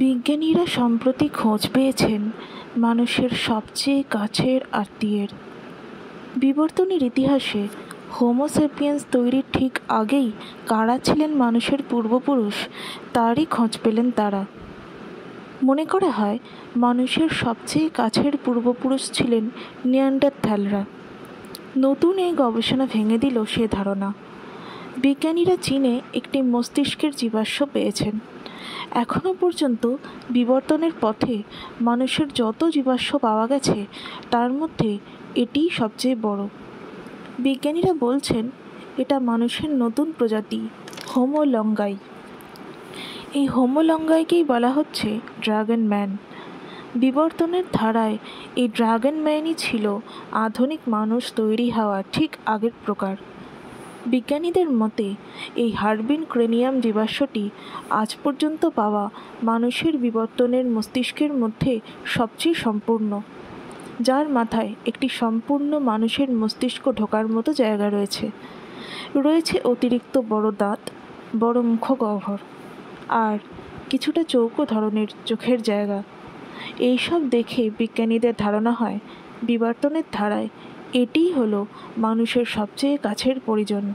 বিজ্ঞানীরা সম্প্রতি খোঁজ পেয়েছেন মানুষের সবচেয়ে কাছের আত্মীয়ের। বিবর্তনের ইতিহাসে হোমো স্যাপিয়েন্স তৈরির ঠিক আগেই কারা ছিলেন মানুষের পূর্বপুরুষ তারই খোঁজ পেলেন তারা। মনে করা হয় মানুষের সবচেয়ে কাছের পূর্বপুরুষ ছিলেন নিয়ান্ডারথ্যালরা। নতুন এই গবেষণা ভেঙে দিল সে ধারণা। বিজ্ঞানীরা চীনে একটি মস্তিষ্কের জীবাশ্ম পেয়েছেন। এখনও পর্যন্ত বিবর্তনের পথে মানুষের যত জীবাশ্ম পাওয়া গেছে তার মধ্যে এটিই সবচেয়ে বড়। বিজ্ঞানীরা বলছেন এটা মানুষের নতুন প্রজাতি হোমো লঙ্গাই। এই হোমো লঙ্গাইকেই বলা হচ্ছে ড্রাগন ম্যান। বিবর্তনের ধারায় এই ড্রাগন ম্যানই ছিল আধুনিক মানুষ তৈরি হওয়া ঠিক আগের প্রকার। বিজ্ঞানীদের মতে এই হার্বিন ক্রেনিয়াম জীবাশ্মটি আজ পর্যন্ত পাওয়া মানুষের বিবর্তনের মস্তিষ্কের মধ্যে সবচেয়ে সম্পূর্ণ, যার মাথায় একটি সম্পূর্ণ মানুষের মস্তিষ্ক ঢোকার মতো জায়গা রয়েছে। রয়েছে অতিরিক্ত বড় দাঁত, বড় মুখগহ্বর আর কিছুটা চৌকো ধরনের চোখের জায়গা। এইসব দেখে বিজ্ঞানীদের ধারণা হয় বিবর্তনের ধারায় এটিই হলো মানুষের সবচেয়ে কাছের পরিজন।